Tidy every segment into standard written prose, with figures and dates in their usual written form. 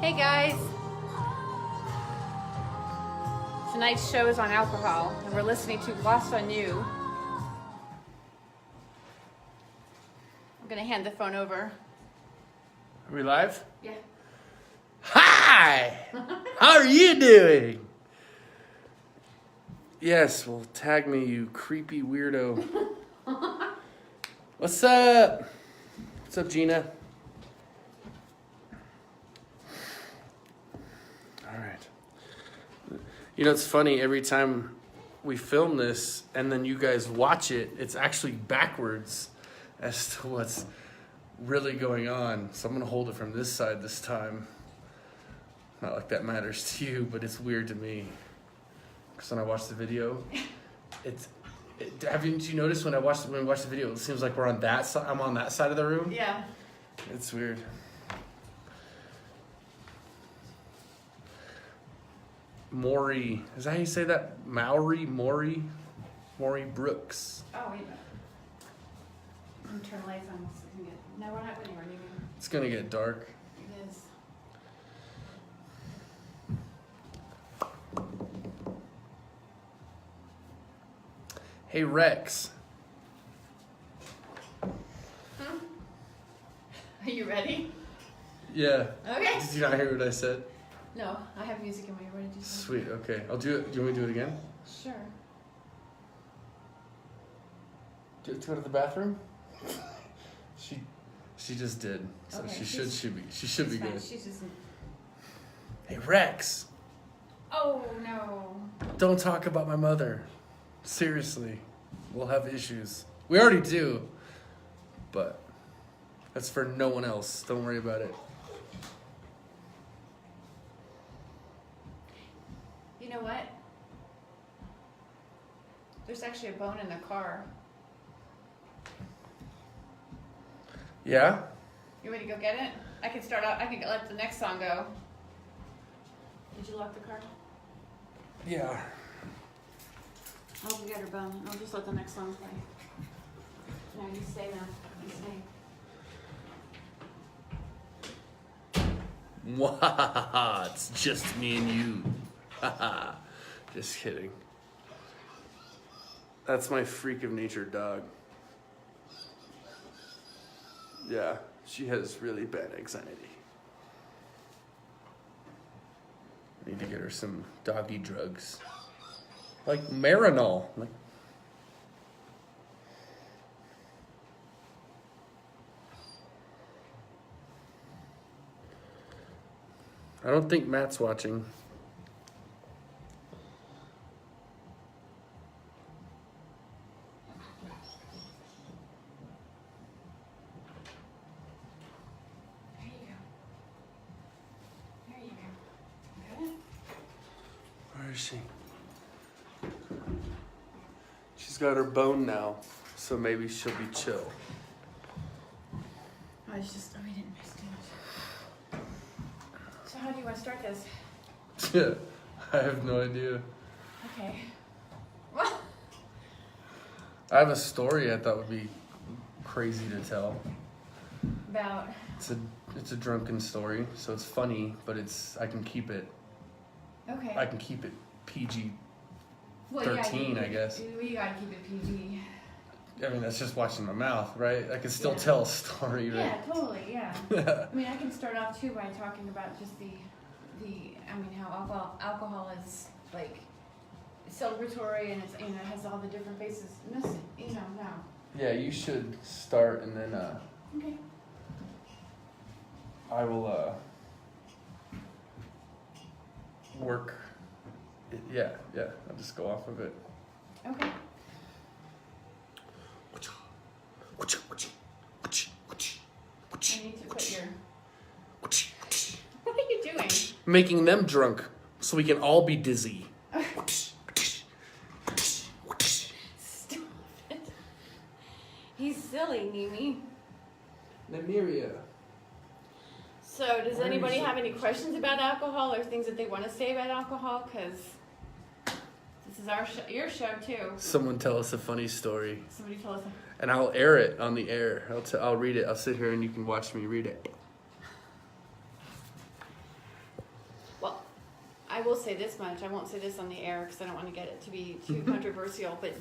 Hey guys! Tonight's show is on alcohol, and we're listening to Lost on You. I'm gonna hand the phone over. Are we live? Yeah. Hi! How are you doing? Yes, well, tag me, you creepy weirdo. What's up? What's up, Gina? All right. You know, it's funny, every time we film this and then you guys watch it, it's actually backwards as to what's really going on. So I'm going to hold it from this side this time. Not like that matters to you, but it's weird to me. Because when I watch the video, haven't you noticed when we watch the video, it seems like we're on that side. I'm on that side of the room. Yeah. It's weird. Maury, is that how you say that? Maury Brooks. Oh, wait a minute. I'm turn the lights on. No, we're not anywhere near. It's gonna get dark. It is. Hey Rex. Are you ready? Yeah. Okay. Did you not hear what I said? No, I have music in my ear. What did you say? Sweet. Okay, I'll do it. Do you want me to do it again? Sure. Do you have to go to the bathroom? She just did. So Okay, she should be She's good. fine. She's just. Hey Rex, Oh no. don't talk about my mother. Seriously, we'll have issues. We already do, but that's for no one else. Don't worry about it. You know what? There's actually a bone in the car. Yeah? You want me to go get it? I can start out. I can let the next song go. Did you lock the car? Yeah. I'll go get her bone. I'll just let the next song play. No, you stay now. You stay. Mwah, it's just me and you. Just kidding. That's my freak of nature dog. Yeah, she has really bad anxiety. I need to get her some doggy drugs. Like Marinol. I don't think Matt's watching. There you go. There you go. Got it? Where is she? She's got her bone now, so maybe she'll be chill. Oh, it's just. Oh, we didn't mix too much. So how do you want to start this? Yeah, I have no idea. Okay. Well. I have a story I thought would be crazy to tell. About. It's a drunken story, so it's funny, but I can keep it Okay. PG Well, 13, yeah, I guess. You gotta keep it PG. I mean, that's just watching my mouth, right? I can still Yeah. tell a story, right? Yeah, totally. Yeah. I mean, I can start off too by talking about just how alcohol is like celebratory and it's it has all the different faces. Now. Yeah, you should start, and then Okay. I will work. Yeah, I'll just go off of it. Okay. I need to put your. What are you doing? Making them drunk so we can all be dizzy. Stop it. He's silly, Mimi. Nymeria. So, does anybody have any questions about alcohol or things that they want to say about alcohol? Because this is your show too. Someone tell us a funny story. Somebody told us. And I'll air it on the air. I'll read it. I'll sit here and you can watch me read it. will say this much. I won't say this on the air because I don't want to get it to be too controversial. But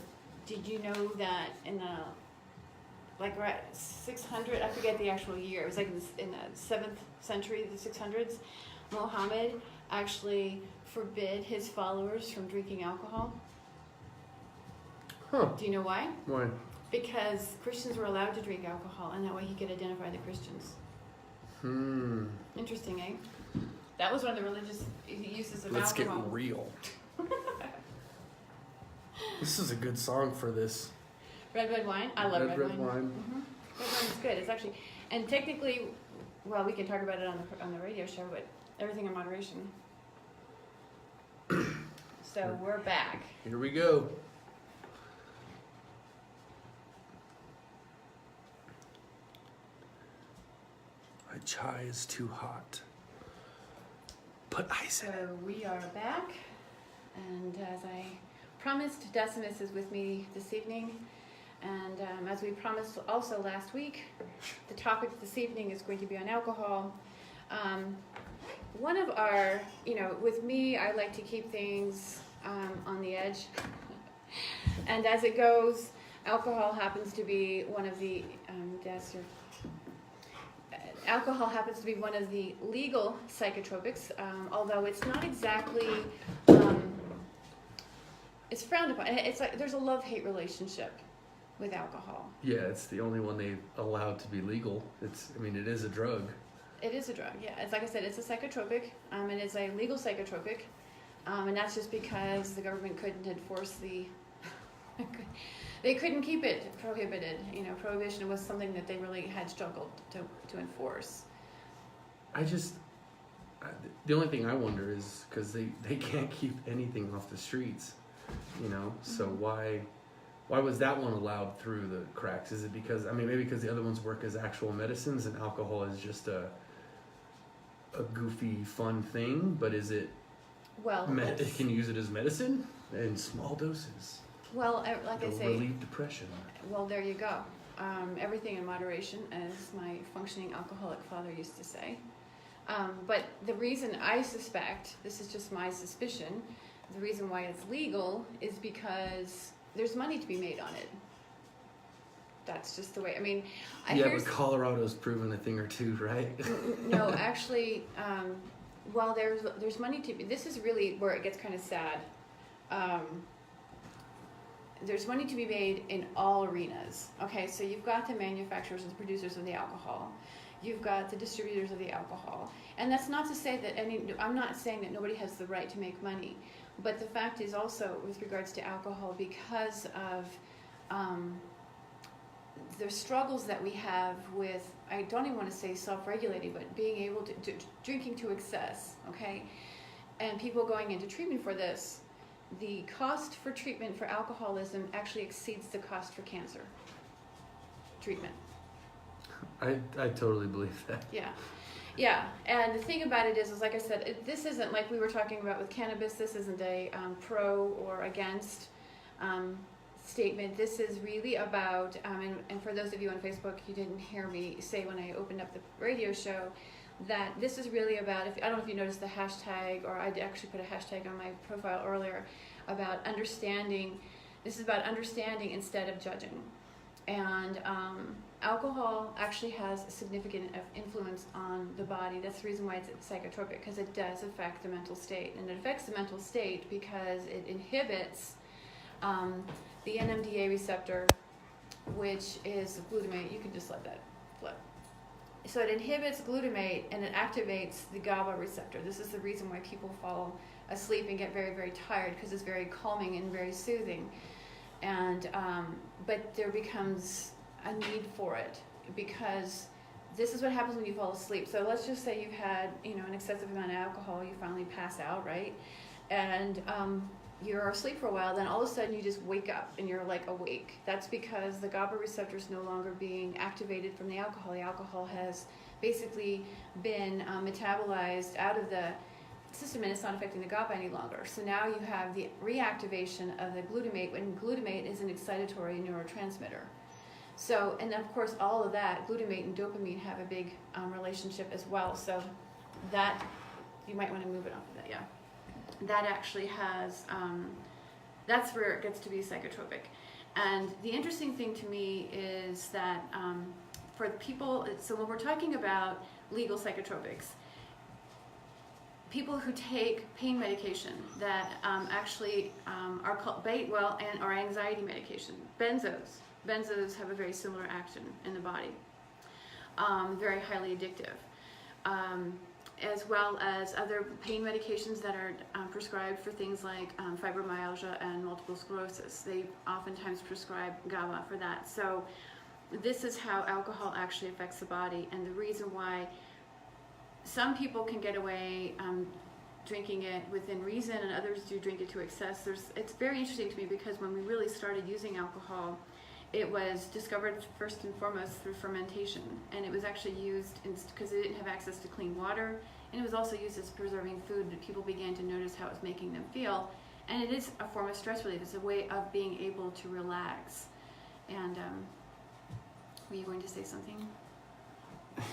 did you know that in the like right 600? I forget the actual year. It was like in the 7th century, the 600s. Muhammad actually forbid his followers from drinking alcohol. Huh. Do you know why? Why? Because Christians were allowed to drink alcohol, and that way he could identify the Christians. Interesting, eh? That was one of the religious uses of Let's alcohol. get real. This is a good song for this. Red wine? I love red wine. Red wine. Mm-hmm. Red wine is good. It's actually, and technically, well, we can talk about it on the radio show, but everything in moderation. So we're back. Here we go. My chai is too hot. Put ice in it. So we are back, and as I promised, Decimus is with me this evening, and as we promised also last week, the topic this evening is going to be on alcohol. One of our, with me, I like to keep things on the edge, and as it goes, alcohol happens to be one of the alcohol happens to be one of the legal psychotropics, although it's not exactly, it's frowned upon. It's like there's a love-hate relationship with alcohol. Yeah, it's the only one they allowed to be legal. It is a drug. It is a drug, yeah. It's like I said, it's a psychotropic, and it's a legal psychotropic, and that's just because the government couldn't enforce the... They couldn't keep it prohibited. Prohibition was something that they really had struggled to enforce. The only thing I wonder is because they can't keep anything off the streets, so why was that one allowed through the cracks? Is it because, maybe because the other ones work as actual medicines and alcohol is just a goofy, fun thing, but is it, can you use it as medicine in small doses? Well, like I say, relieve depression. Well, there you go. Everything in moderation, as my functioning alcoholic father used to say. But the reason I suspect, this is just my suspicion, the reason why it's legal is because there's money to be made on it. That's just the way. But Colorado's proven a thing or two, right? No, actually, well, there's money to be. This is really where it gets kind of sad. There's money to be made in all arenas. Okay, so you've got the manufacturers and the producers of the alcohol. You've got the distributors of the alcohol. And that's not to say that I'm not saying that nobody has the right to make money. But the fact is also, with regards to alcohol, because of the struggles that we have with, I don't even want to say self-regulating, but being able to drinking to excess, okay? And people going into treatment for this, the cost for treatment for alcoholism actually exceeds the cost for cancer treatment. I totally believe that. Yeah. And the thing about it is like I said, this isn't like we were talking about with cannabis. This isn't a pro or against statement. This is really about, and for those of you on Facebook, you didn't hear me say when I opened up the radio show, that this is really about, I don't know if you noticed the hashtag, or I actually put a hashtag on my profile earlier, about understanding. This is about understanding instead of judging. And alcohol actually has a significant influence on the body. That's the reason why it's psychotropic, because it does affect the mental state. And it affects the mental state because it inhibits the NMDA receptor, which is glutamate. You can just let that flip. So it inhibits glutamate and it activates the GABA receptor. This is the reason why people fall asleep and get very, very tired, because it's very calming and very soothing. And but there becomes a need for it, because this is what happens when you fall asleep. So let's just say you've had an excessive amount of alcohol, you finally pass out, right? And you're asleep for a while, then all of a sudden you just wake up and you're like awake. That's because the GABA receptor is no longer being activated from the alcohol. The alcohol has basically been metabolized out of the system and it's not affecting the GABA any longer. So now you have the reactivation of the glutamate, when glutamate is an excitatory neurotransmitter. So, and of course all of that, glutamate and dopamine have a big relationship as well. So that, you might want to move it off of that, yeah. that actually has, that's where it gets to be psychotropic. And the interesting thing to me is that for people, so when we're talking about legal psychotropics, people who take pain medication that actually are called or anxiety medication, benzos have a very similar action in the body, very highly addictive, as well as other pain medications that are prescribed for things like fibromyalgia and multiple sclerosis. They oftentimes prescribe GABA for that. So this is how alcohol actually affects the body, and the reason why some people can get away drinking it within reason, and others do drink it to excess. It's very interesting to me because when we really started using alcohol, it was discovered first and foremost through fermentation, and it was actually used because they didn't have access to clean water, and it was also used as preserving food. People began to notice how it was making them feel, and it is a form of stress relief. It's a way of being able to relax. And were you going to say something?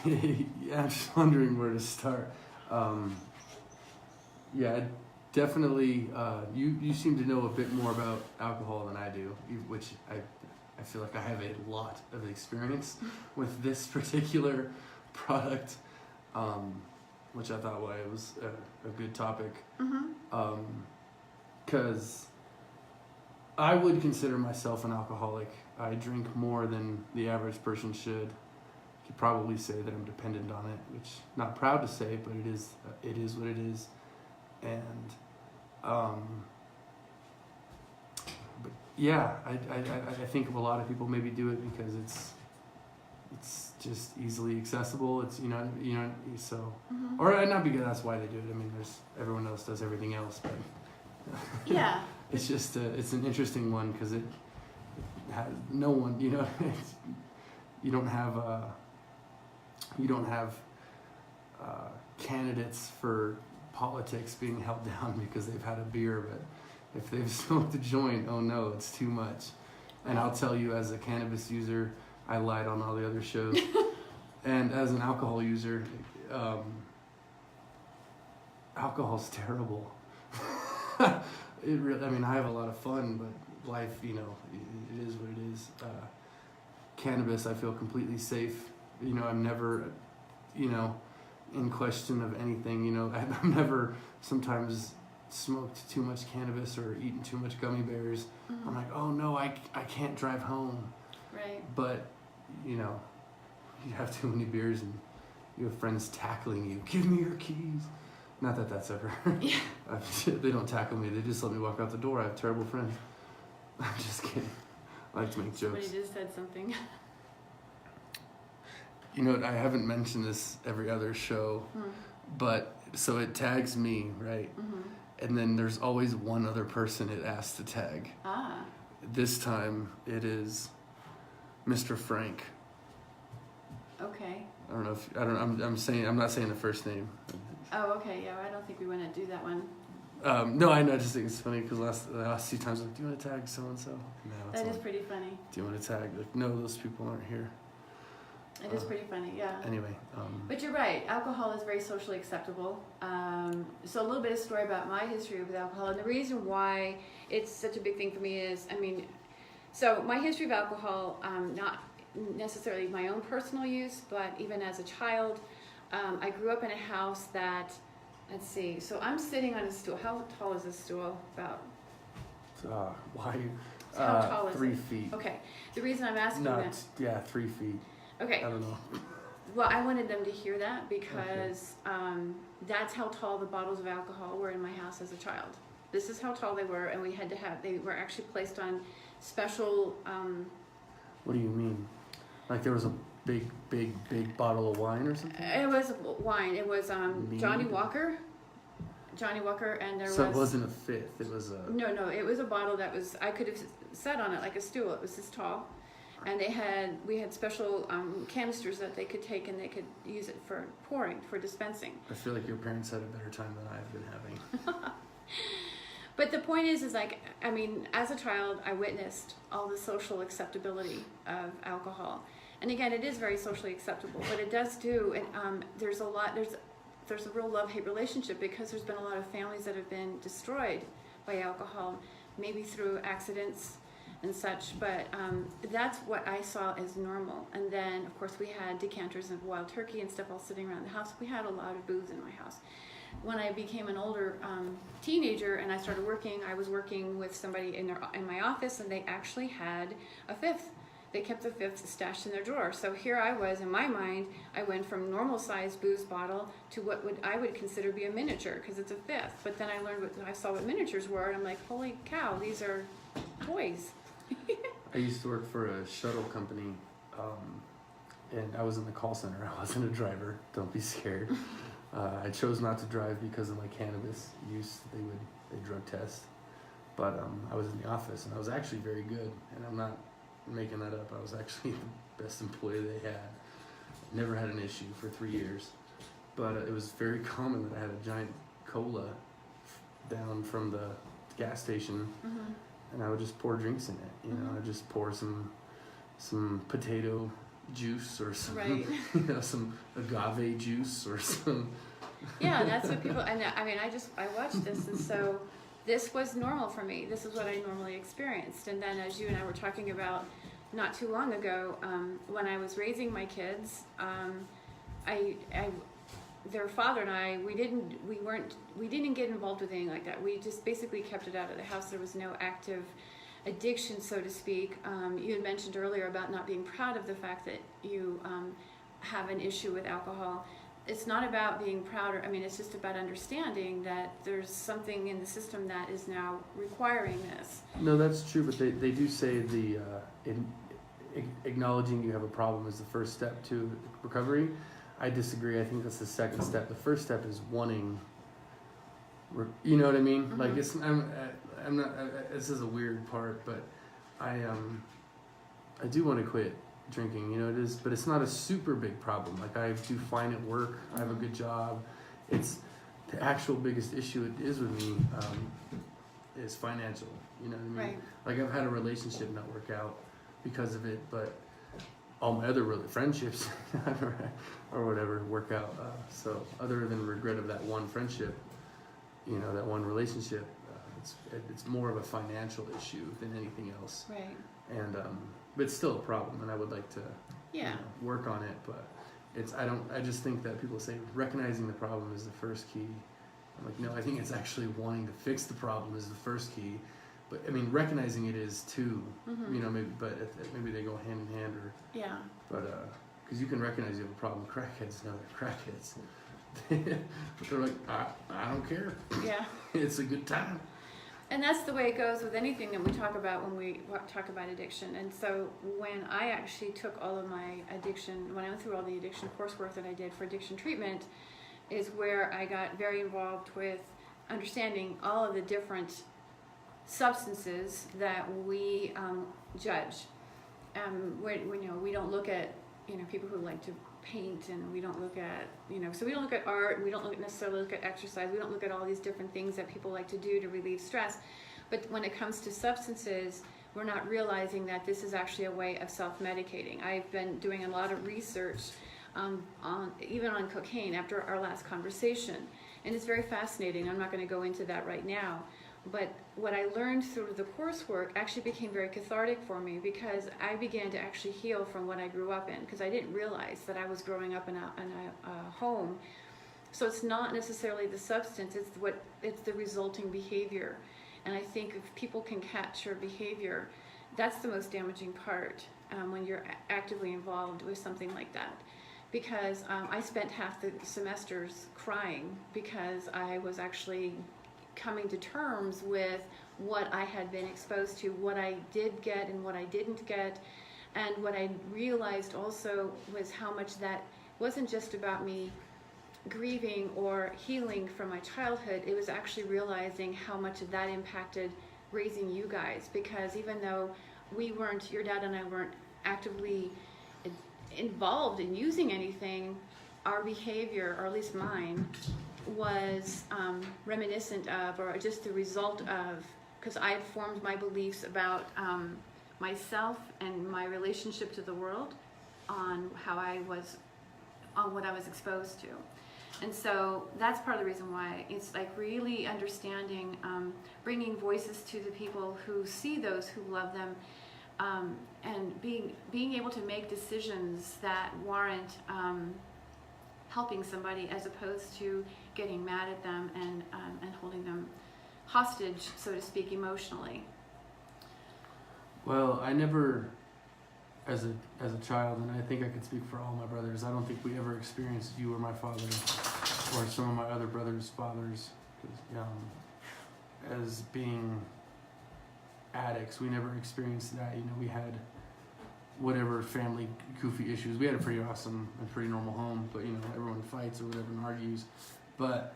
Yeah, I'm just wondering where to start. Yeah, definitely. You seem to know a bit more about alcohol than I do, which I feel like I have a lot of experience with this particular product, which I thought was a good topic. Because I would consider myself an alcoholic. I drink more than the average person should. Could probably say that I'm dependent on it, which not proud to say, but it is what it is. And but yeah, I think of a lot of people maybe do it because it's just easily accessible. It's you know so or not because that's why they do it. I mean, everyone else does everything else, but yeah, it's just it's an interesting one because it has no one. You don't have candidates for politics being held down because they've had a beer, but if they've smoked a joint, oh no, it's too much. And I'll tell you, as a cannabis user, I lied on all the other shows. And as an alcohol user, alcohol's terrible. It really, I mean, I have a lot of fun, but life, it is what it is. Cannabis, I feel completely safe. I'm never, in question of anything. I've never sometimes smoked too much cannabis or eaten too much gummy bears. I'm like, oh no, I can't drive home. Right. But, you have too many beers and you have friends tackling you. Give me your keys. Not that that's ever. Yeah. They don't tackle me. They just let me walk out the door. I have terrible friends. I'm just kidding. I like to make jokes. Somebody just said something. I haven't mentioned this every other show, but so it tags me, right? And then there's always one other person it asks to tag. Ah. This time it is Mr. Frank. Okay. I'm not saying the first name. Oh, okay. Yeah, I don't think we want to do that one. No, I know. I just think it's funny because the last few times I'm like, do you want to tag so and so? That is pretty funny. Do you want to tag? Like, no, those people aren't here. It is pretty funny, yeah. Anyway. But you're right. Alcohol is very socially acceptable. So a little bit of story about my history with alcohol. And the reason why it's such a big thing for me is, so my history of alcohol, not necessarily my own personal use, but even as a child, I grew up in a house that, let's see, so I'm sitting on a stool. How tall is this stool? About? Why? How tall is 3 it? feet. Okay. The reason I'm asking that. Yeah, 3 feet. Okay. I don't know. Well, I wanted them to hear that because that's how tall the bottles of alcohol were in my house as a child. This is how tall they were, and they were actually placed on special... What do you mean? Like there was a big bottle of wine or something? It was wine. It was Johnny Walker, and there was... So it wasn't a fifth, it was a... No, it was a bottle that was... I could have sat on it like a stool. It was this tall. And we had special canisters that they could take and they could use it for pouring, for dispensing. I feel like your parents had a better time than I've been having. But the point is like, as a child, I witnessed all the social acceptability of alcohol. And again, it is very socially acceptable, but it does do, and there's there's a real love-hate relationship, because there's been a lot of families that have been destroyed by alcohol, maybe through accidents and such, but that's what I saw as normal. And then, of course, we had decanters of wild turkey and stuff all sitting around the house. We had a lot of booze in my house. When I became an older teenager and I started working, I was working with somebody in my office, and they actually had a fifth. They kept the fifth stashed in their drawer. So here I was, in my mind, I went from normal sized booze bottle to what I would consider be a miniature, because it's a fifth. But then I saw what miniatures were, and I'm like, holy cow, these are toys. I used to work for a shuttle company, and I was in the call center. I wasn't a driver. Don't be scared. I chose not to drive because of my cannabis use. They drug test, but I was in the office, and I was actually very good. And I'm not making that up. I was actually the best employee they had. Never had an issue for 3 years, but it was very common that I had a giant cola down from the gas station, and I would just pour drinks in it. You know, I'd just pour some potato juice or some, Right. you know, some agave juice or some. Yeah, that's what people. And I mean, I watched this, and so this was normal for me. This is what I normally experienced. And then, as you and I were talking about not too long ago, when I was raising my kids, their father and I, we didn't get involved with anything like that. We just basically kept it out of the house. There was no active addiction, so to speak. You had mentioned earlier about not being proud of the fact that you have an issue with alcohol. It's not about being proud. I mean, it's just about understanding that there's something in the system that is now requiring this. No, that's true, but they do say acknowledging you have a problem is the first step to recovery. I disagree. I think that's the second step. The first step is wanting. You know what I mean? Like I'm not. This is a weird part, but I do want to quit drinking. You know, it is, but it's not a super big problem. Like, I do fine at work. I have a good job. It's the actual biggest issue it is with me is financial. You know what I mean? Right. Like, I've had a relationship not work out because of it, but all my other friendships or whatever work out. So other than regret of that one friendship, you know, that one relationship, it's more of a financial issue than anything else. Right. And but it's still a problem, and I would like to you know, work on it. But I just think that people say recognizing the problem is the first key. I'm like, no, I think it's actually wanting to fix the problem is the first key. But I mean, recognizing it is too. You know, maybe they go hand in hand, or but because you can recognize you have a problem. Crackheads know they're crackheads. But they're like, I don't care. Yeah. It's a good time. And that's the way it goes with anything that we talk about when we talk about addiction. And so when I actually took all of my addiction, when I went through all the addiction coursework that I did for addiction treatment, is where I got very involved with understanding all of the different substances that we judge. When you know, we don't look at, you know, people who like to paint, and we don't look at, you know, so we don't look at art, we don't necessarily look at exercise, we don't look at all these different things that people like to do to relieve stress. But when it comes to substances, we're not realizing that this is actually a way of self-medicating. I've been doing a lot of research even on cocaine after our last conversation, and it's very fascinating. I'm not going to go into that right now. But what I learned through the coursework actually became very cathartic for me, because I began to actually heal from what I grew up in, because I didn't realize that I was growing up in a home. So it's not necessarily the substance, it's the resulting behavior. And I think if people can catch your behavior, that's the most damaging part when you're actively involved with something like that. Because I spent half the semesters crying because I was actually coming to terms with what I had been exposed to, what I did get and what I didn't get. And what I realized also was how much that wasn't just about me grieving or healing from my childhood. It was actually realizing how much of that impacted raising you guys, because even though your dad and I weren't actively involved in using anything, our behavior, or at least mine, was reminiscent of, or just the result of, because I had formed my beliefs about myself and my relationship to the world on what I was exposed to. And so that's part of the reason why it's like really understanding, bringing voices to the people who see those who love them, and being able to make decisions that warrant helping somebody, as opposed to getting mad at them and holding them hostage, so to speak, emotionally. Well, I never, as a child, and I think I could speak for all my brothers, I don't think we ever experienced, you or my father, or some of my other brothers' fathers, as being addicts. We never experienced that. You know, we had whatever family goofy issues. We had a pretty awesome and pretty normal home, but you know, everyone fights or whatever and argues. But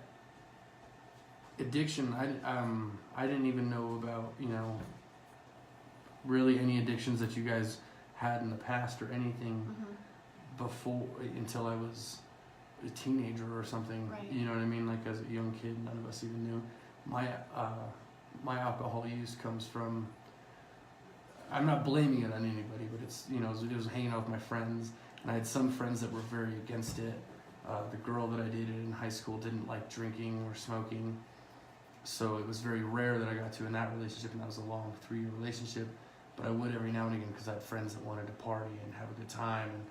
addiction, I didn't even know about, you know, really any addictions that you guys had in the past or anything before, until I was a teenager or something. Right. You know what I mean? Like as a young kid, none of us even knew. My alcohol use comes from, I'm not blaming it on anybody, but it's, you know, it was hanging out with my friends, and I had some friends that were very against it. The girl that I dated in high school didn't like drinking or smoking, so it was very rare that I got to in that relationship, and that was a long 3-year relationship. But I would every now and again, because I had friends that wanted to party and have a good time, and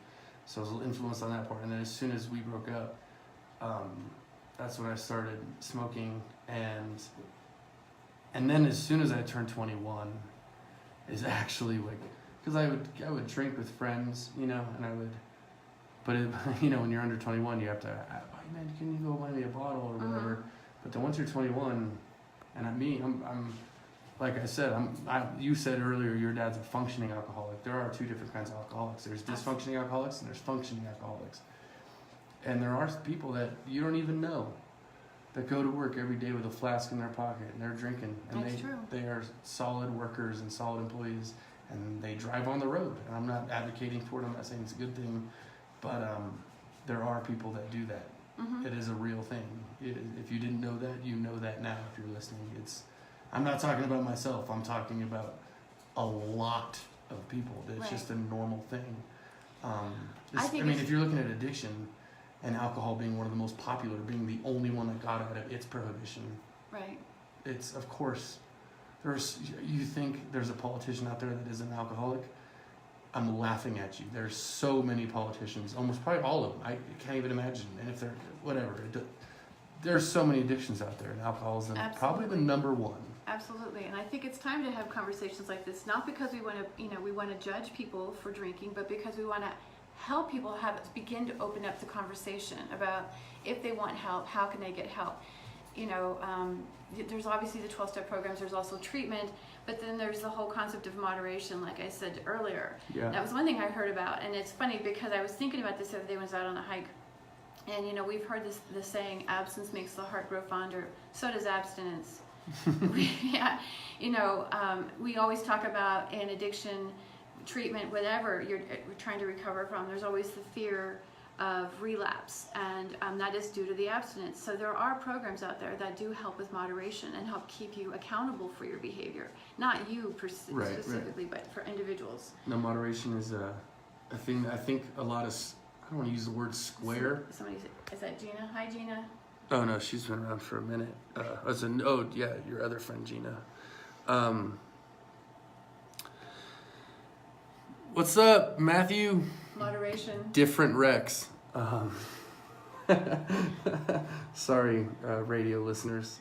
so I was influenced on that part. And then as soon as we broke up, that's when I started smoking, and then as soon as I turned 21, is actually like, because I would drink with friends, you know, and I would, but it, you know, when you're under 21, you have to, oh man, can you go buy me a bottle or whatever. But then once you're 21, and I'm like I said, you said earlier your dad's a functioning alcoholic. There are two different kinds of alcoholics. There's dysfunctioning alcoholics and there's functioning alcoholics. And there are people that you don't even know that go to work every day with a flask in their pocket and they're drinking. And That's true. They are solid workers and solid employees, and they drive on the road. And I'm not advocating for it. I'm not saying it's a good thing, but there are people that do that. It is a real thing. If you didn't know that, you know that now if you're listening. I'm not talking about myself. I'm talking about a lot of people. It's just a normal thing. If you're looking at addiction, and alcohol being one of the most popular, being the only one that got out of its prohibition. Right. It's, of course, you think there's a politician out there that is an alcoholic? I'm laughing at you. There's so many politicians, almost probably all of them. I can't even imagine. And if they're, whatever, there's so many addictions out there, and alcohol is probably the number one. Absolutely, and I think it's time to have conversations like this, not because we want to judge people for drinking, but because we want to help people begin to open up the conversation about if they want help, how can they get help. You know, there's obviously the 12-step programs, there's also treatment, but then there's the whole concept of moderation, like I said earlier. Yeah. That was one thing I heard about, and it's funny because I was thinking about this the other day when I was out on a hike, and you know, we've heard the saying, absence makes the heart grow fonder, so does abstinence. Yeah, you know, we always talk about in addiction, treatment, whatever you're trying to recover from, there's always the fear of relapse, and that is due to the abstinence. So there are programs out there that do help with moderation and help keep you accountable for your behavior. Not you specifically, but for individuals. No, moderation is a thing that I think a lot of, I don't want to use the word square. Is that Gina? Hi, Gina. Oh no, she's been around for a minute. Your other friend Gina. What's up, Matthew? Moderation. Different Rex. Sorry, radio listeners.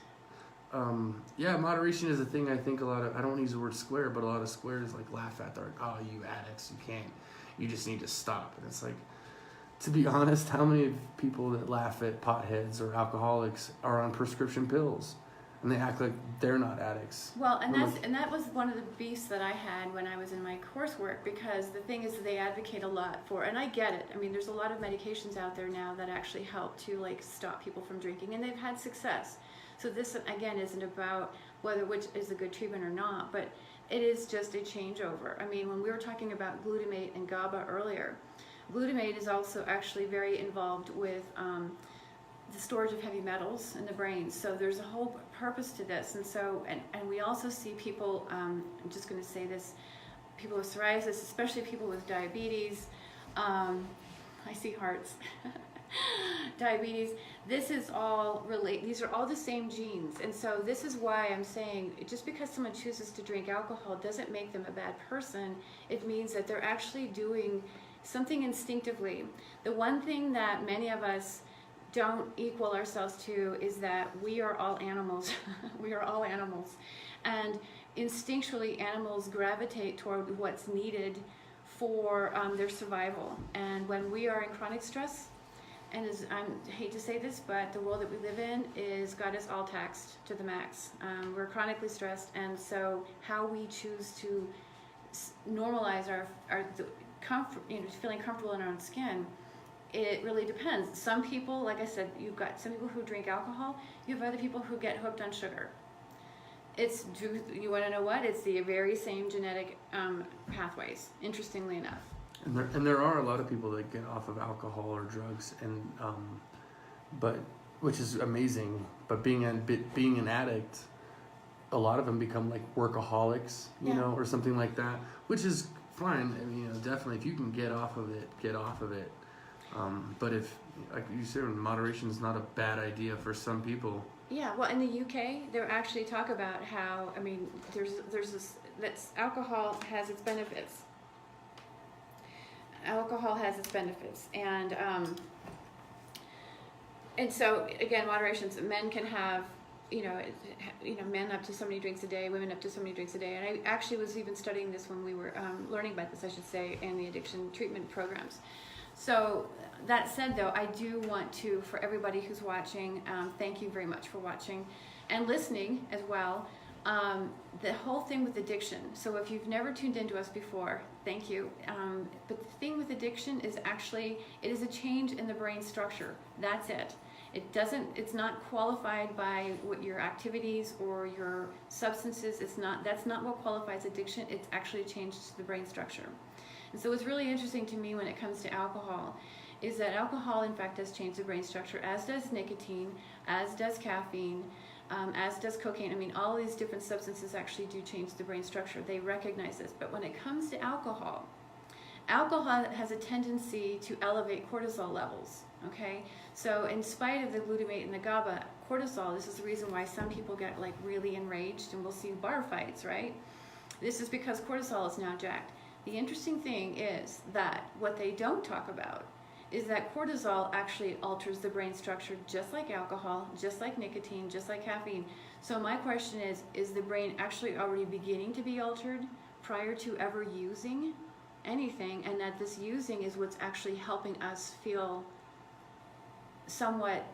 Moderation is a thing I think a lot of, I don't want to use the word square, but a lot of squares like laugh at. They're like, oh, you addicts, you just need to stop. And it's like, to be honest, how many people that laugh at potheads or alcoholics are on prescription pills? And they act like they're not addicts. Well, and that was one of the beasts that I had when I was in my coursework, because the thing is they advocate a lot for, and I get it. I mean, there's a lot of medications out there now that actually help to like stop people from drinking, and they've had success. So this again isn't about which is a good treatment or not, but it is just a changeover. I mean, when we were talking about glutamate and GABA earlier, glutamate is also actually very involved with the storage of heavy metals in the brain. So there's a whole purpose to this. And so, and we also see people, I'm just going to say this, people with psoriasis, especially people with diabetes. I see hearts. diabetes. This is all these are all the same genes. And so this is why I'm saying just because someone chooses to drink alcohol doesn't make them a bad person. It means that they're actually doing something instinctively. The one thing that many of us don't equal ourselves to is that we are all animals. We are all animals. And instinctually, animals gravitate toward what's needed for their survival. And when we are in chronic stress, and I hate to say this, but the world that we live in is got us all taxed to the max. We're chronically stressed, and so how we choose to normalize our comfort, feeling comfortable in our own skin, it really depends. Some people, like I said, you've got some people who drink alcohol. You have other people who get hooked on sugar. You want to know what? It's the very same genetic pathways, interestingly enough. And there are a lot of people that get off of alcohol or drugs, but which is amazing. But being an addict, a lot of them become like workaholics, or something like that, which is fine. I mean, definitely if you can get off of it, get off of it. But if, like you said, moderation is not a bad idea for some people. Yeah, well, in the UK, they actually talk about how, there's this, alcohol has its benefits. Alcohol has its benefits, and so again, moderations. Men can have, men up to so many drinks a day, women up to so many drinks a day. And I actually was even studying this when we were learning about this, I should say, in the addiction treatment programs. So that said, though, I do want to, for everybody who's watching, thank you very much for watching and listening as well. The whole thing with addiction. So if you've never tuned into us before, thank you. But the thing with addiction is actually, it is a change in the brain structure. That's it. It's not qualified by what your activities or your substances. That's not what qualifies addiction. It's actually a change to the brain structure. And so what's really interesting to me when it comes to alcohol is that alcohol, in fact, does change the brain structure, as does nicotine, as does caffeine, as does cocaine. All these different substances actually do change the brain structure. They recognize this. But when it comes to alcohol has a tendency to elevate cortisol levels, okay? So in spite of the glutamate and the GABA, cortisol, this is the reason why some people get really enraged, and we'll see bar fights, right? This is because cortisol is now jacked. The interesting thing is that what they don't talk about is that cortisol actually alters the brain structure just like alcohol, just like nicotine, just like caffeine. So my question is the brain actually already beginning to be altered prior to ever using anything, and that this using is what's actually helping us feel somewhat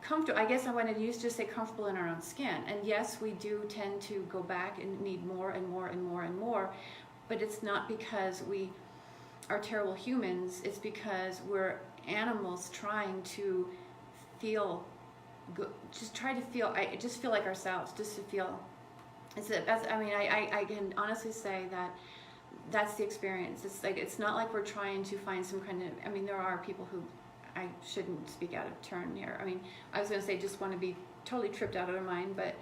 comfortable? I guess I wanted to just say comfortable in our own skin. And yes, we do tend to go back and need more and more and more and more, but it's not because we are terrible humans. It's because we're animals trying to feel good, just feel like ourselves, just to feel. I can honestly say that that's the experience. It's not like we're trying to find some kind of, there are people who, I shouldn't speak out of turn here. I was going to say just want to be totally tripped out of their mind, but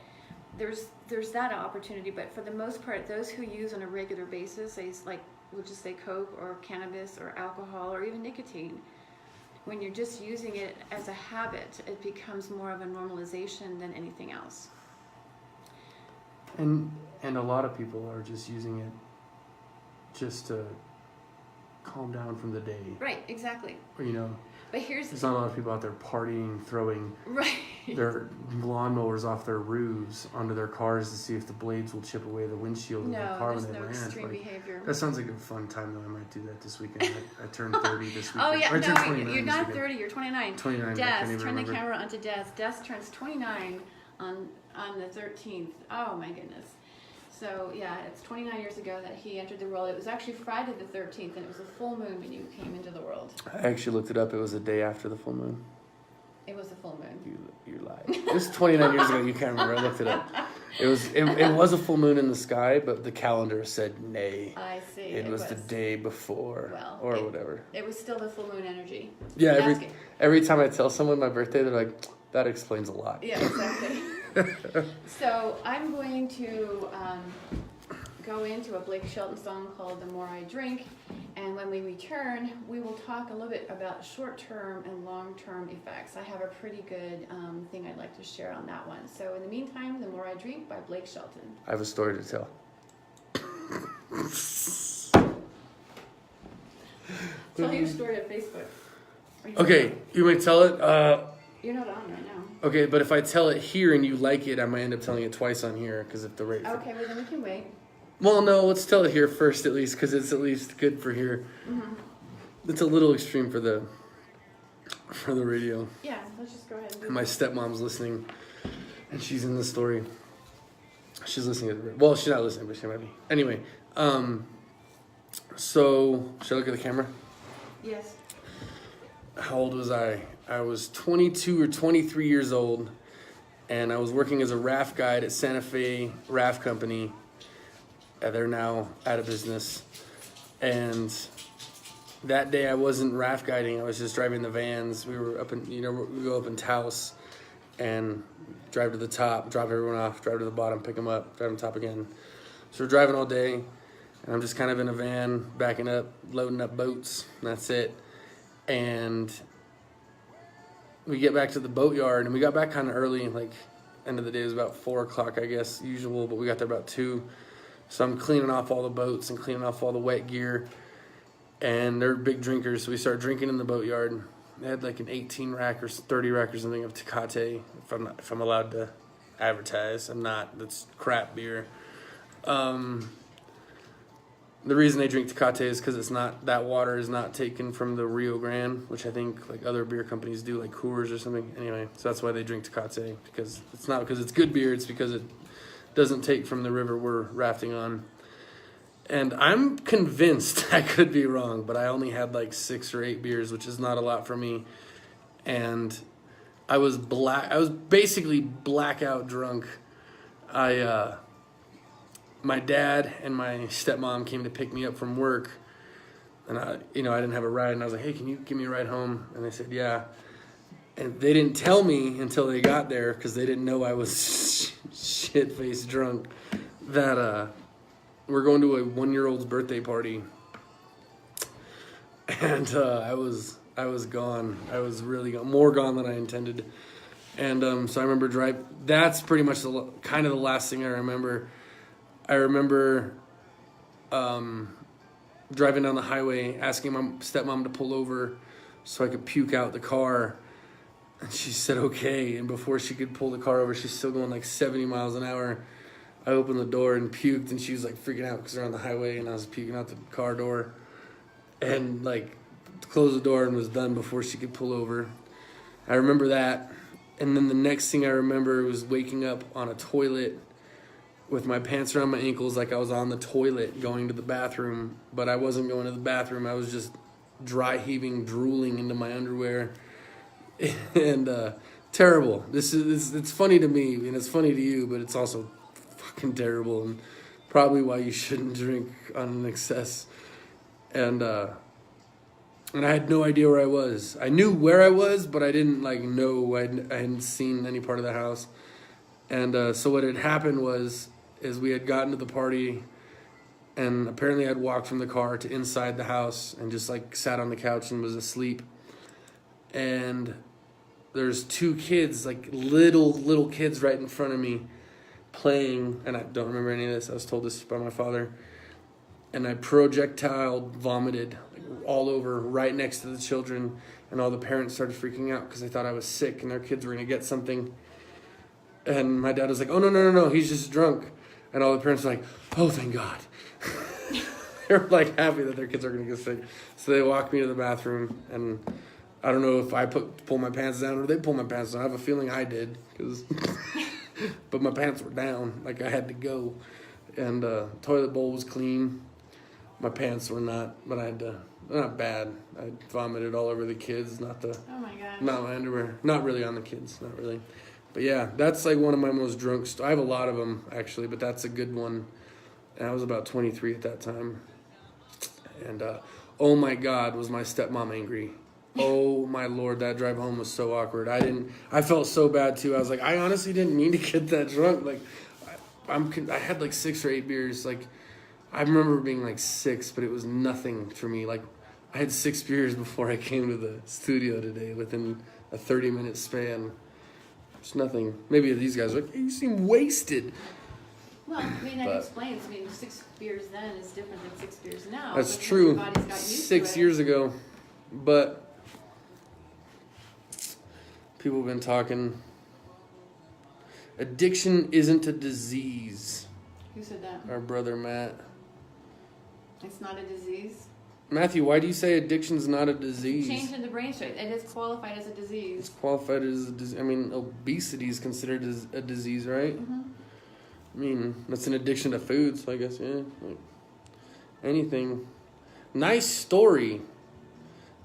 there's that opportunity. But for the most part, those who use on a regular basis, we'll just say Coke or cannabis or alcohol or even nicotine, when you're just using it as a habit, it becomes more of a normalization than anything else. And a lot of people are just using it just to calm down from the day. Right, exactly. But there's not a lot of people out there partying, throwing right. their lawnmowers off their roofs onto their cars to see if the blades will chip away the windshield of their car when they land. Extreme behavior. That sounds like a fun time, though. I might do that this weekend. I turned 30 this weekend. Oh, yeah. I turned 29 you're not this 30. You're 29. 29. Des, turn the camera onto Des. Des turns 29 on the 13th. Oh, my goodness. So, yeah, it's 29 years ago that he entered the world. It was actually Friday the 13th, and it was a full moon when you came into the world. I actually looked it up. It was the day after the full moon. It was a full moon. You lied. It was 29 years ago. You can't remember. I looked it up. It was a full moon in the sky, but the calendar said nay. I see. It was the day before, whatever. It was still the full moon energy. Yeah, every time I tell someone my birthday, they're like, that explains a lot. Yeah, exactly. So I'm going to go into a Blake Shelton song called The More I Drink, And when we return, we will talk a little bit about short-term and long-term effects. I have a pretty good thing I'd like to share on that one. So in the meantime, The More I Drink by Blake Shelton. I have a story to tell. Tell your story on Facebook. Okay, you may tell it? You're not on right now. Okay, but if I tell it here and you like it, I might end up telling it twice on here because if the rate. Okay, well then we can wait. Well, no, let's tell it here first at least because it's at least good for here. Mm-hmm. It's a little extreme for the radio. Yeah, let's just go ahead and do My that. stepmom's listening, and she's in the story. She's listening to the. Well, she's not listening, but she might be. Anyway, so should I look at the camera? Yes. How old was I? I was 22 or 23 years old, and I was working as a raft guide at Santa Fe Raft Company. They're now out of business. And that day I wasn't raft guiding. I was just driving the vans. We were up in, we go up in Taos and drive to the top, drop everyone off, drive to the bottom, pick them up, drive them top again. So we're driving all day, and I'm just kind of in a van, backing up, loading up boats, and that's it. And we get back to the boatyard, and we got back kind of early, like end of the day it was about 4 o'clock, I guess, usual, but we got there about 2. So I'm cleaning off all the boats and cleaning off all the wet gear, and they're big drinkers, so we start drinking in the boatyard. They had like an 18 rack or 30 rack or something of Tecate, if I'm allowed to advertise. I'm not. That's crap beer. The reason they drink Tecate is because it's not, that water is not taken from the Rio Grande, which I think like other beer companies do, like Coors or something. Anyway, so that's why they drink Tecate, because it's not because it's good beer, it's because it doesn't take from the river we're rafting on. And I'm convinced, I could be wrong, but I only had like 6 or 8 beers, which is not a lot for me. And I was basically blackout drunk. My dad and my stepmom came to pick me up from work, and I didn't have a ride, and I was like, hey, can you give me a ride home? And they said, yeah. And they didn't tell me until they got there, because they didn't know I was shit-faced drunk, that we're going to a 1-year-old's birthday party. And I was gone. I was really gone, more gone than I intended. And so I remember that's pretty much kind of the last thing I remember. I remember driving down the highway, asking my stepmom to pull over so I could puke out the car. And she said, okay. And before she could pull the car over, she's still going like 70 miles an hour. I opened the door and puked, and she was like freaking out because they're on the highway, and I was puking out the car door. And like closed the door and was done before she could pull over. I remember that. And then the next thing I remember was waking up on a toilet with my pants around my ankles, like I was on the toilet going to the bathroom, but I wasn't going to the bathroom. I was just dry heaving, drooling into my underwear, and terrible. It's funny to me, and it's funny to you, but it's also fucking terrible, and probably why you shouldn't drink on an excess. And I had no idea where I was. I knew where I was, but I didn't know. I hadn't seen any part of the house. And so what had happened is we had gotten to the party, and apparently I'd walked from the car to inside the house and just sat on the couch and was asleep. And there's 2 kids, little kids right in front of me playing, and I don't remember any of this. I was told this by my father. And I projectile vomited all over right next to the children, and all the parents started freaking out because they thought I was sick and their kids were going to get something. And my dad was like, oh, no, he's just drunk. And all the parents were like, oh, thank God. They were happy that their kids are going to get sick. So they walked me to the bathroom, and I don't know if I pull my pants down or they pull my pants down. I have a feeling I did, but my pants were down, I had to go. And toilet bowl was clean. My pants were not, but I had to, not bad. I vomited all over the kids, Oh my gosh. not my underwear. Not really on the kids, not really. But yeah, that's one of my most drunk. I have a lot of them actually, but that's a good one. And I was about 23 at that time. And oh my God, was my stepmom angry. Oh my Lord, that drive home was so awkward. I felt so bad too. I was like, I honestly didn't mean to get that drunk. I had 6 or 8 beers. I remember being like 6, but it was nothing for me. Like, I had 6 beers before I came to the studio today within a 30-minute span. It's nothing. Maybe these guys are like, hey, you seem wasted. Well, I mean, that explains. I mean, 6 beers then is different than 6 beers now. That's because true. your body's got used 6 to it. years ago. But people have been talking. Addiction isn't a disease. Who said that? Our brother Matt. It's not a disease. Matthew, why do you say addiction's not a disease? Change in the brain structure. It is qualified as a disease. It's qualified as a disease. I mean, obesity is considered as a disease, right? Mm-hmm. I mean, that's an addiction to food, so I guess, yeah. Like, anything. Nice story.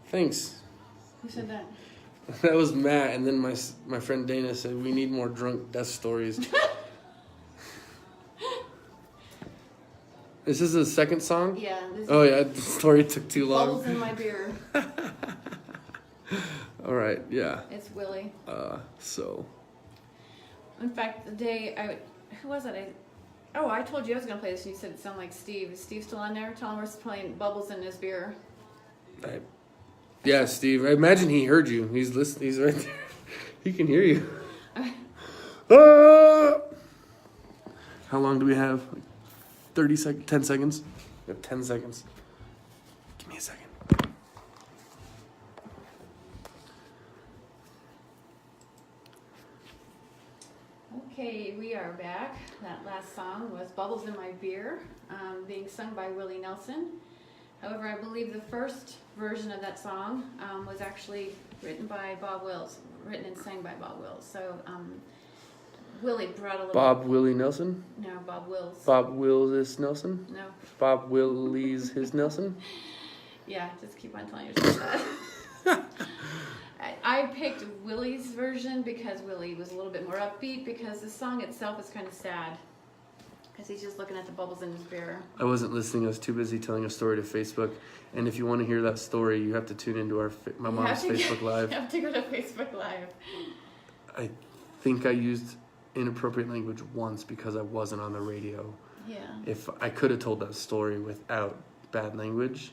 Thanks. Who said that? That was Matt, and then my friend Dana said, we need more drunk death stories. Is this the second song? Yeah. Oh, yeah, the story took too long. Bubbles in my beer. All right, yeah. It's Willie. So. In fact, the day who was it? I told you I was going to play this, and you said it sounded like Steve. Is Steve still on there? Tell him we're playing Bubbles in his beer. Yeah, Steve. I imagine he heard you. He's listening. He's right there. He can hear you. How long do we have? 30 seconds? 10 seconds? We have 10 seconds. Give me a second. Okay, we are back. That last song was Bubbles in My Beer, being sung by Willie Nelson. However, I believe the first version of that song was actually written by Bob Wills, written and sang by Bob Wills. So Willie brought a little... Bob Willie Nelson? No, Bob Wills. Bob Wills Nelson? No. Bob Willie's his Nelson? Yeah, just keep on telling yourself that. I picked Willie's version because Willie was a little bit more upbeat, because the song itself is kind of sad. Because he's just looking at the bubbles in his beer. I wasn't listening. I was too busy telling a story to Facebook. And if you want to hear that story, you have to tune into my mom's Facebook Live. You have to go to Facebook Live. I think I used inappropriate language once because I wasn't on the radio. Yeah. If I could have told that story without bad language,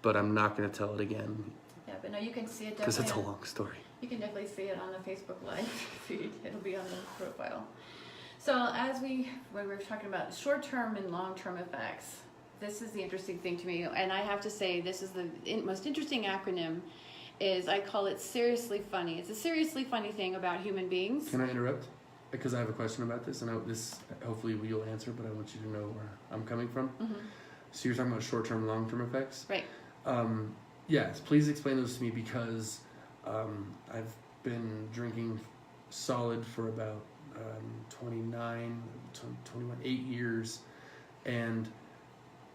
but I'm not going to tell it again. Yeah, but no, you can see it because definitely. it's a long story. You can definitely see it on the Facebook Live feed. It'll be on the profile. So when we were talking about short-term and long-term effects, this is the interesting thing to me. And I have to say, this is the most interesting acronym. I call it seriously funny. It's a seriously funny thing about human beings. Can I interrupt? Because I have a question about this, and this hopefully you'll answer, but I want you to know where I'm coming from. Mm-hmm. So you're talking about short-term, long-term effects? Right. Yes, please explain those to me, because I've been drinking solid for about 21, 8 years, and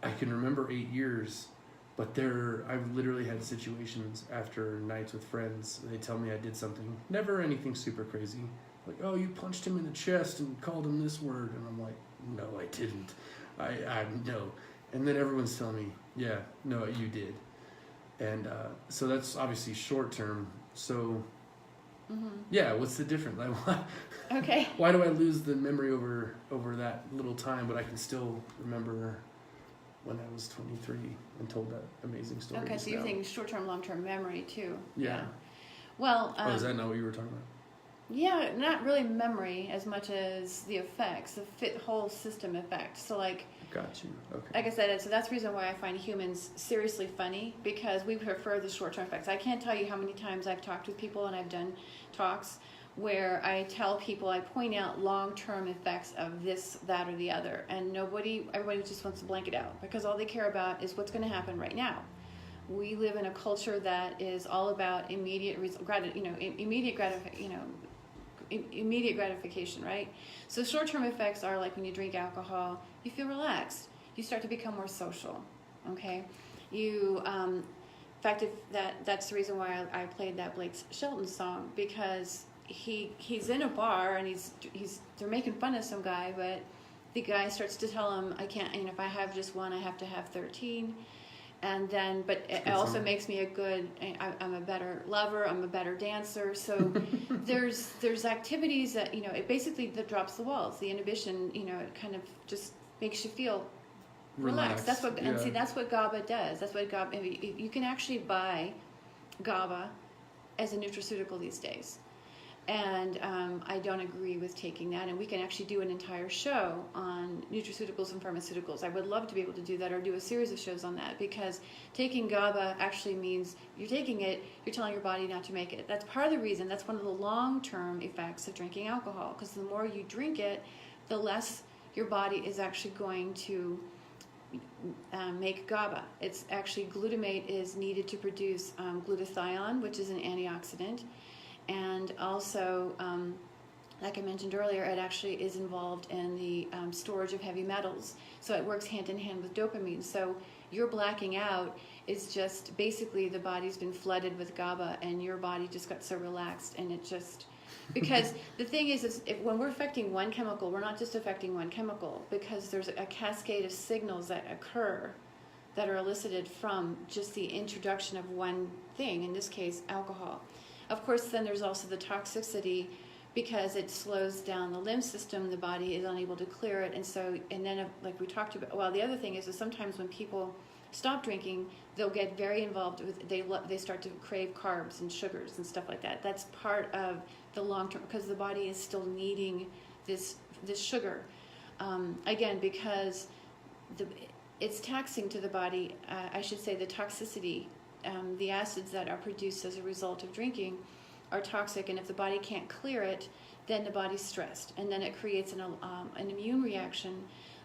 I can remember 8 years, but I've literally had situations after nights with friends. They tell me I did something, never anything super crazy, like, oh, you punched him in the chest and called him this word, and I'm like, no, I didn't. I no. And then everyone's telling me, yeah, no, you did. And so that's obviously short term. So mm-hmm. Yeah, what's the difference? Like, okay. Why do I lose the memory over that little time, but I can still remember when I was 23 and told that amazing story? Okay, so you're thinking short-term, long-term memory too. Yeah. Well. Is that not what you were talking about? Yeah, not really memory as much as the effects, the whole system effect. So like. Got you. Okay. Like I said, so that's the reason why I find humans seriously funny, because we prefer the short-term effects. I can't tell you how many times I've talked with people, and I've done talks where I tell people, I point out long-term effects of this, that, or the other, and everybody just wants to blank it out, because all they care about is what's going to happen right now. We live in a culture that is all about immediate gratification, right? So short-term effects are like when you drink alcohol, you feel relaxed. You start to become more social, okay? In fact, that's the reason why I played that Blake Shelton song, because he's in a bar and they're making fun of some guy, but the guy starts to tell him, I can't, if I have just one, I have to have 13. And then, but it also makes me I'm a better lover, I'm a better dancer. So there's activities that, it basically that drops the walls, the inhibition, it kind of just makes you feel relax. That's what, and yeah. see, that's what GABA does. That's what GABA, you can actually buy GABA as a nutraceutical these days. And I don't agree with taking that. And we can actually do an entire show on nutraceuticals and pharmaceuticals. I would love to be able to do that, or do a series of shows on that, because taking GABA actually means you're taking it, you're telling your body not to make it. That's part of the reason, that's one of the long-term effects of drinking alcohol, because the more you drink it, the less your body is actually going to make GABA. It's actually, glutamate is needed to produce glutathione, which is an antioxidant. And also, like I mentioned earlier, it actually is involved in the storage of heavy metals. So it works hand in hand with dopamine. So your blacking out is just basically the body's been flooded with GABA, and your body just got so relaxed, and it just... Because the thing is when we're affecting one chemical, we're not just affecting one chemical, because there's a cascade of signals that occur that are elicited from just the introduction of one thing, in this case, alcohol. Of course, then there's also the toxicity, because it slows down the lymph system, the body is unable to clear it, and so, and then like we talked about, well, the other thing is sometimes when people stop drinking, they'll get very involved with, they start to crave carbs and sugars and stuff like that. That's part of the long term, because the body is still needing this sugar. Again, because it's taxing to the body, I should say the toxicity. The acids that are produced as a result of drinking are toxic, and if the body can't clear it, then the body's stressed, and then it creates an immune reaction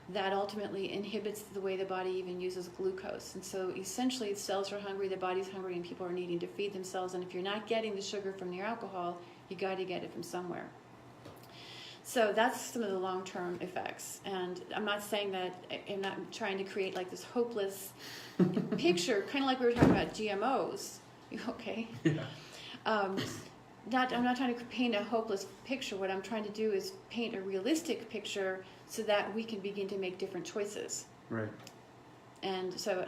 that ultimately inhibits the way the body even uses glucose. And so essentially cells are hungry, the body's hungry, and people are needing to feed themselves, and if you're not getting the sugar from your alcohol, you got to get it from somewhere. So that's some of the long-term effects. And I'm not saying that, I'm not trying to create like this hopeless picture, kind of like we were talking about GMOs. Okay? Yeah. I'm not trying to paint a hopeless picture. What I'm trying to do is paint a realistic picture so that we can begin to make different choices. Right. And so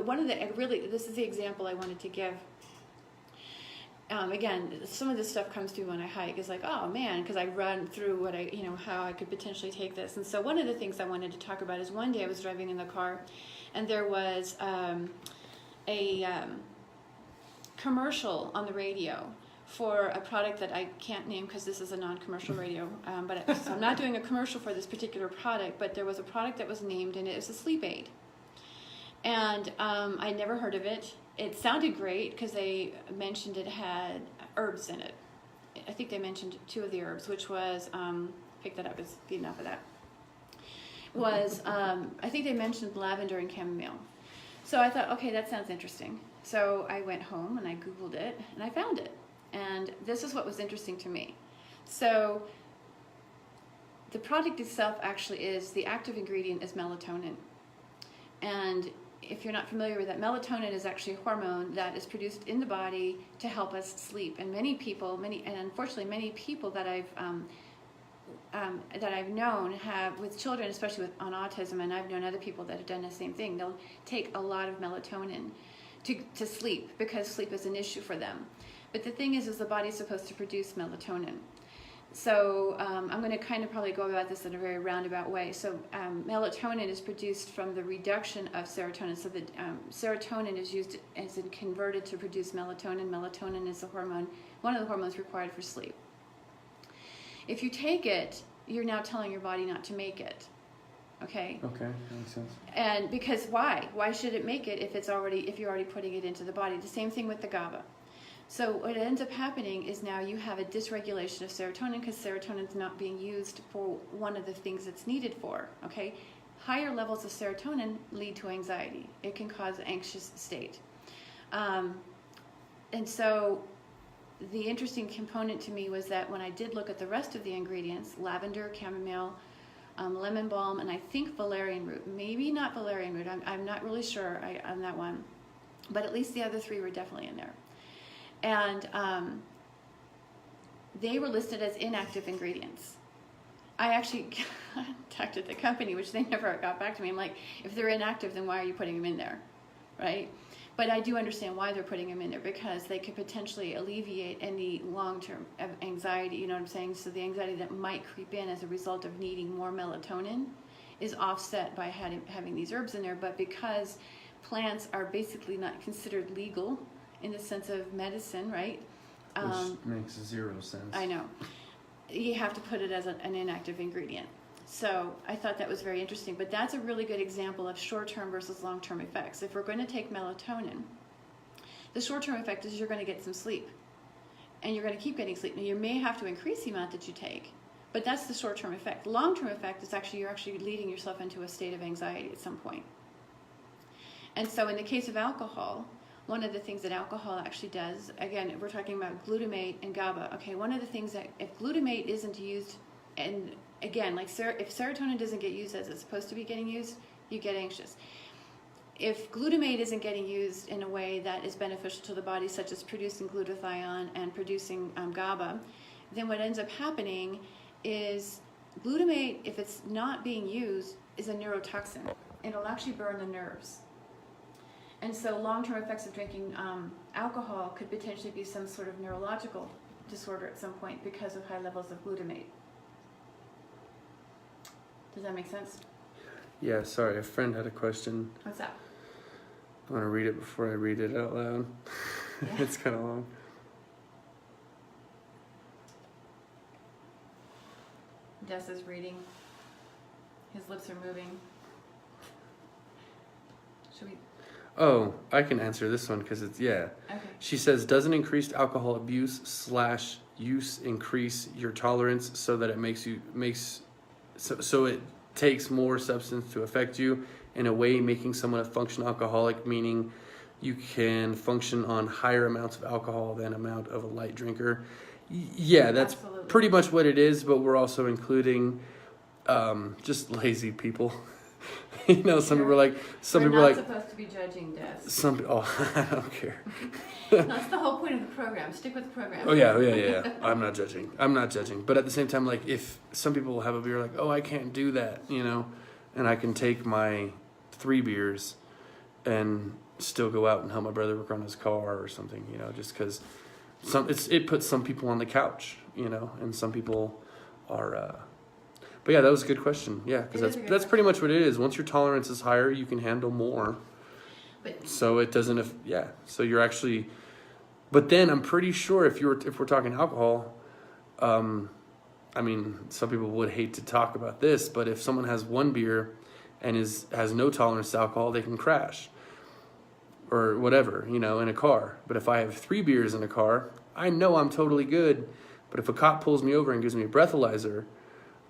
one of the, really, this is the example I wanted to give. Again, some of this stuff comes through when I hike. It's like, oh man, because I run through how I could potentially take this. And so one of the things I wanted to talk about is one day I was driving in the car, and there was a commercial on the radio for a product that I can't name because this is a non-commercial radio. So I'm not doing a commercial for this particular product, but there was a product that was named, and it was a sleep aid. And I'd never heard of it. It sounded great because they mentioned it had herbs in it. I think they mentioned two of the herbs, which was, pick that up, it's enough of that. Was, I think they mentioned lavender and chamomile. So I thought, okay, that sounds interesting. So I went home and I Googled it and I found it. And this is what was interesting to me. So the product itself actually is, the active ingredient is melatonin. And if you're not familiar with that, melatonin is actually a hormone that is produced in the body to help us sleep. And many people, and unfortunately many people that I've known have, with children, especially on autism, and I've known other people that have done the same thing, they'll take a lot of melatonin to sleep because sleep is an issue for them. But the thing is the body's supposed to produce melatonin. So I'm going to kind of probably go about this in a very roundabout way. So melatonin is produced from the reduction of serotonin. So the serotonin is used as in converted to produce melatonin. Melatonin is a hormone, one of the hormones required for sleep. If you take it, you're now telling your body not to make it. Okay? Okay, that makes sense. And because why? Why should it make it if you're already putting it into the body? The same thing with the GABA. So what ends up happening is now you have a dysregulation of serotonin because serotonin is not being used for one of the things it's needed for, okay? Higher levels of serotonin lead to anxiety. It can cause an anxious state. And so the interesting component to me was that when I did look at the rest of the ingredients, lavender, chamomile, lemon balm, and I think valerian root, maybe not valerian root, I'm not really sure on that one, but at least the other three were definitely in there. And they were listed as inactive ingredients. I actually contacted the company, which they never got back to me. I'm like, if they're inactive, then why are you putting them in there, right? But I do understand why they're putting them in there, because they could potentially alleviate any long-term anxiety, you know what I'm saying? So the anxiety that might creep in as a result of needing more melatonin is offset by having these herbs in there. But because plants are basically not considered legal in the sense of medicine, right? Which makes zero sense. I know. You have to put it as an inactive ingredient. So I thought that was very interesting. But that's a really good example of short-term versus long-term effects. If we're going to take melatonin, the short-term effect is you're going to get some sleep. And you're going to keep getting sleep. Now, you may have to increase the amount that you take, but that's the short-term effect. The long-term effect is you're actually leading yourself into a state of anxiety at some point. And so in the case of alcohol, one of the things that alcohol actually does, again, we're talking about glutamate and GABA. Okay, one of the things that if glutamate isn't used, and again, like if serotonin doesn't get used as it's supposed to be getting used, you get anxious. If glutamate isn't getting used in a way that is beneficial to the body, such as producing glutathione and producing GABA, then what ends up happening is glutamate, if it's not being used, is a neurotoxin. It'll actually burn the nerves. And so long-term effects of drinking alcohol could potentially be some sort of neurological disorder at some point because of high levels of glutamate. Does that make sense? Yeah, sorry, a friend had a question. What's that? I want to read it before I read it out loud. Yeah. It's kind of long. Des is reading. His lips are moving. Should we? Oh, I can answer this one because it's, yeah. Okay. She says, doesn't increased alcohol abuse / use increase your tolerance so that it so it takes more substance to affect you, in a way making someone a functional alcoholic, meaning you can function on higher amounts of alcohol than amount of a light drinker? Yeah, that's Absolutely. Pretty much what it is, but we're also including just lazy people. You know, some people are like, We're not supposed to be judging Des. I don't care. That's the whole point of the program. Stick with the program. Oh yeah. I'm not judging. But at the same time, like, if some people have a beer, like, oh, I can't do that, you know, and I can take my 3 beers and still go out and help my brother work on his car or something, you know, just because it puts some people on the couch, you know, and some people are. But yeah, that was a good question. Yeah, because that's pretty much what it is. Once your tolerance is higher, you can handle more. So it doesn't. So you're actually. But then I'm pretty sure if we're talking alcohol, I mean, some people would hate to talk about this, but if someone has 1 beer and has no tolerance to alcohol, they can crash or whatever, you know, in a car. But if I have 3 beers in a car, I know I'm totally good. But if a cop pulls me over and gives me a breathalyzer,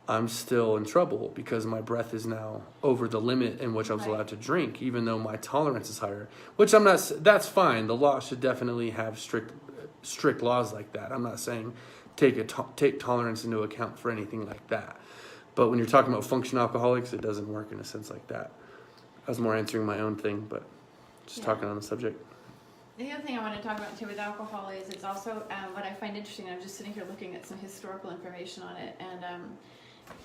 I'm still in trouble because my breath is now over the limit in which I was allowed to drink, even though my tolerance is higher, which I'm not, that's fine. The law should definitely have strict laws like that. I'm not saying take tolerance into account for anything like that. But when you're talking about functional alcoholics, it doesn't work in a sense like that. I was more answering my own thing, but just talking on the subject. The other thing I want to talk about too with alcohol is it's also what I find interesting. I'm just sitting here looking at some historical information on it, and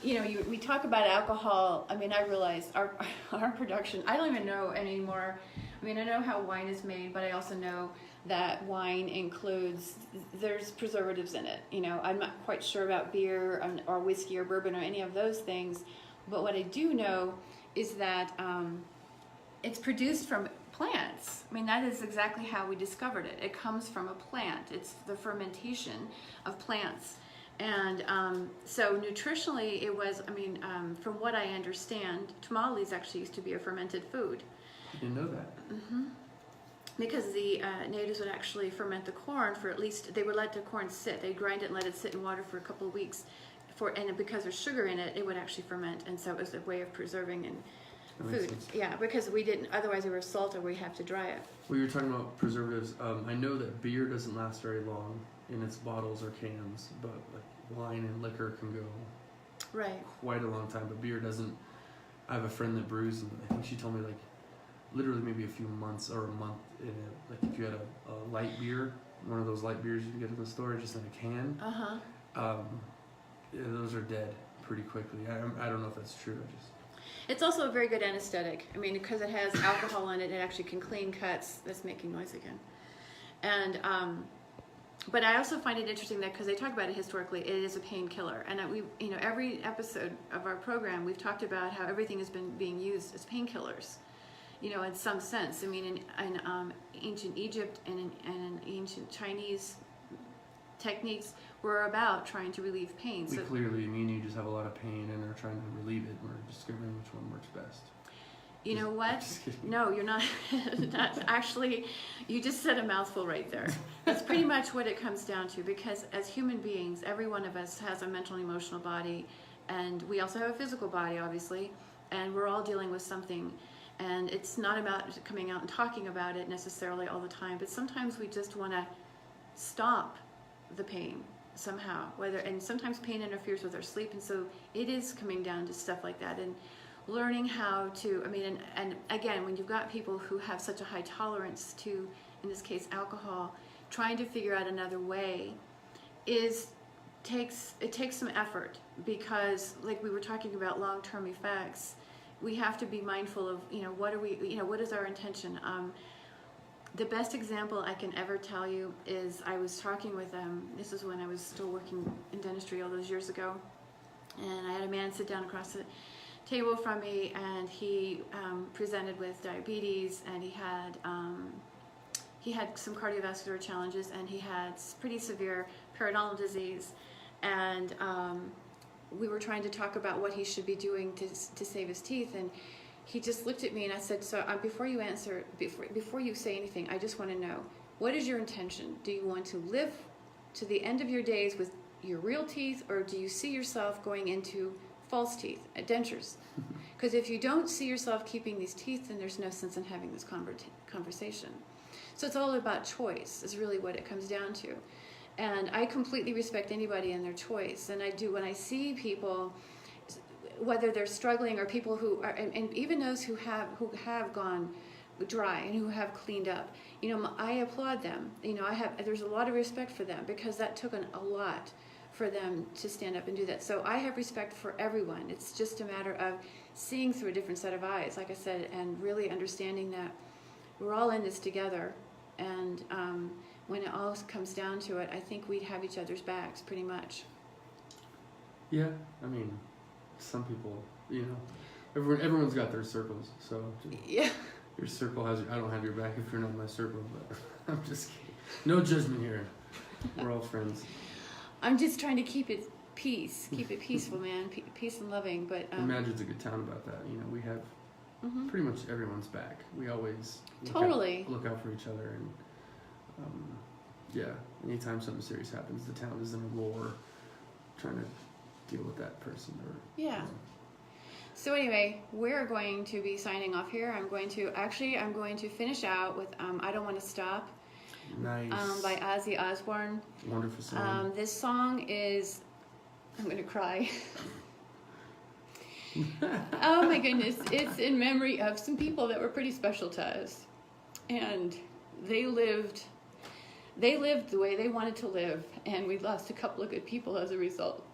you know, we talk about alcohol. I mean, I realize our production, I don't even know anymore. I mean, I know how wine is made, but I also know that wine includes, there's preservatives in it. You know, I'm not quite sure about beer or whiskey or bourbon or any of those things, but what I do know is that it's produced from plants. I mean, that is exactly how we discovered it. It comes from a plant. It's the fermentation of plants. And so nutritionally, it was, I mean, from what I understand, tamales actually used to be a fermented food. I didn't know that. Mm-hmm. Because the natives would actually ferment the corn for at least, they would let the corn sit. They'd grind it and let it sit in water for a couple of weeks. And because there's sugar in it, it would actually ferment. And so it was a way of preserving food. Yeah, because we didn't, otherwise it was salt or we have to dry it. Well, you were talking about preservatives. I know that beer doesn't last very long in its bottles or cans, but like wine and liquor can go quite a long time, but beer doesn't. I have a friend that brews, and I think she told me like literally maybe a few months or a month in it. Like if you had a light beer, one of those light beers you can get in the store, just in a can. Those are dead pretty quickly. I don't know if that's true. It's also a very good anesthetic. I mean, because it has alcohol in it, it actually can clean cuts. That's making noise again. And But I also find it interesting that because they talk about it historically, it is a painkiller. And we, you know, every episode of our program, we've talked about how everything has been being used as painkillers, you know, in some sense. I mean, in ancient Egypt and in ancient Chinese techniques were about trying to relieve pain. We so clearly, me and you just have a lot of pain and are trying to relieve it. We're discovering which one works best. you know what? No, you're not. That's actually, you just said a mouthful right there. That's pretty much what it comes down to, because as human beings, every one of us has a mental and emotional body, and we also have a physical body, obviously, and we're all dealing with something. And it's not about coming out and talking about it necessarily all the time, but sometimes we just want to stop the pain somehow, and sometimes pain interferes with our sleep, and so it is coming down to stuff like that, and learning how to, I mean, and again, when you've got people who have such a high tolerance to, in this case, alcohol, trying to figure out another way takes some effort, because like we were talking about long-term effects, we have to be mindful of, you know, what is our intention. The best example I can ever tell you is I was talking with, this is when I was still working in dentistry all those years ago, and I had a man sit down across the table from me, and he presented with diabetes, and he had some cardiovascular challenges, and he had pretty severe periodontal disease, and we were trying to talk about what he should be doing to save his teeth, and he just looked at me, and I said, so before you say anything, I just want to know, what is your intention? Do you want to live to the end of your days with your real teeth, or do you see yourself going into false teeth, dentures? Because if you don't see yourself keeping these teeth, then there's no sense in having this conversation. So it's all about choice, is really what it comes down to. And I completely respect anybody and their choice. And I do, when I see people, whether they're struggling or people who are, and even those who have gone dry and who have cleaned up, you know, I applaud them. You know, there's a lot of respect for them, because that took a lot for them to stand up and do that. So I have respect for everyone. It's just a matter of seeing through a different set of eyes, like I said, and really understanding that we're all in this together. And when it all comes down to it, I think we have each other's backs pretty much. Yeah, I mean, some people, you know, everyone's got their circles. So yeah, your circle has. I don't have your back if you're not in my circle, but I'm just kidding. No judgment here. We're all friends. I'm just trying to keep it peaceful, man, peace and loving. But Imagina's a good town about that. You know, we have pretty much everyone's back. We always look out for each other, and yeah, anytime something serious happens, the town is in a roar, trying to deal with that person. Or yeah. So anyway, we're going to be signing off here. I'm going to finish out with "I Don't Want to Stop." Nice. By Ozzy Osbourne. Wonderful song. This song is, I'm going to cry. Oh my goodness. It's in memory of some people that were pretty special to us. And they lived the way they wanted to live. And we lost a couple of good people as a result.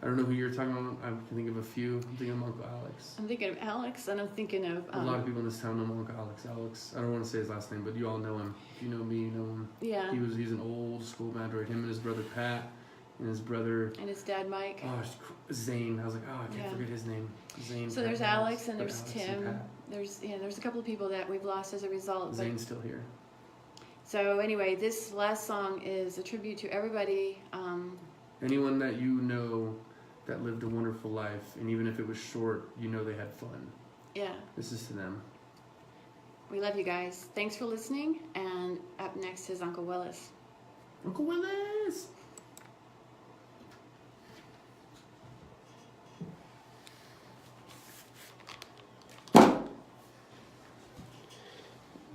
I don't know who you're talking about. I can think of a few. I'm thinking of Uncle Alex. I'm thinking of Alex, and I'm thinking of... a lot of people in this town know Uncle Alex. Alex, I don't want to say his last name, but you all know him. If you know me, you know him. Yeah. He's an old school mandroid. Him and his brother Pat, and his brother... and his dad Mike. Oh, Zane. I was like, I can't forget his name. Zane. So there's Alex, and there's Tim. There's a couple of people that we've lost as a result. Zane's still here. So anyway, this last song is a tribute to everybody. Anyone that you know that lived a wonderful life, and even if it was short, you know they had fun. Yeah. This is to them. We love you guys. Thanks for listening, and up next is Uncle Willis. Uncle Willis!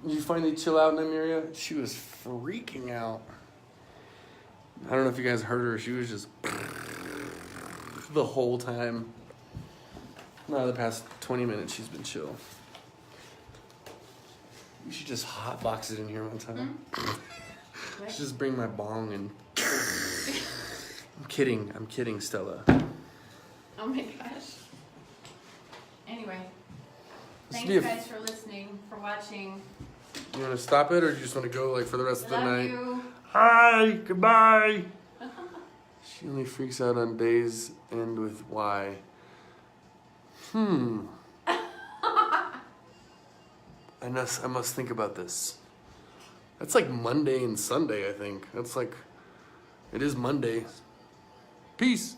Did you finally chill out in that area? She was freaking out. I don't know if you guys heard her. She was just the whole time. No, the past 20 minutes she's been chill. You should just hotbox it in here one time. Let's just bring my bong and... I'm kidding, Stella. Oh my gosh. Anyway, thanks guys for listening, for watching. You want to stop it, or do you just want to go like for the rest of the night? Love you. Hi, goodbye. She only freaks out on days end with Y. I must think about this. That's like Monday and Sunday, I think. That's like, it is Monday. Peace.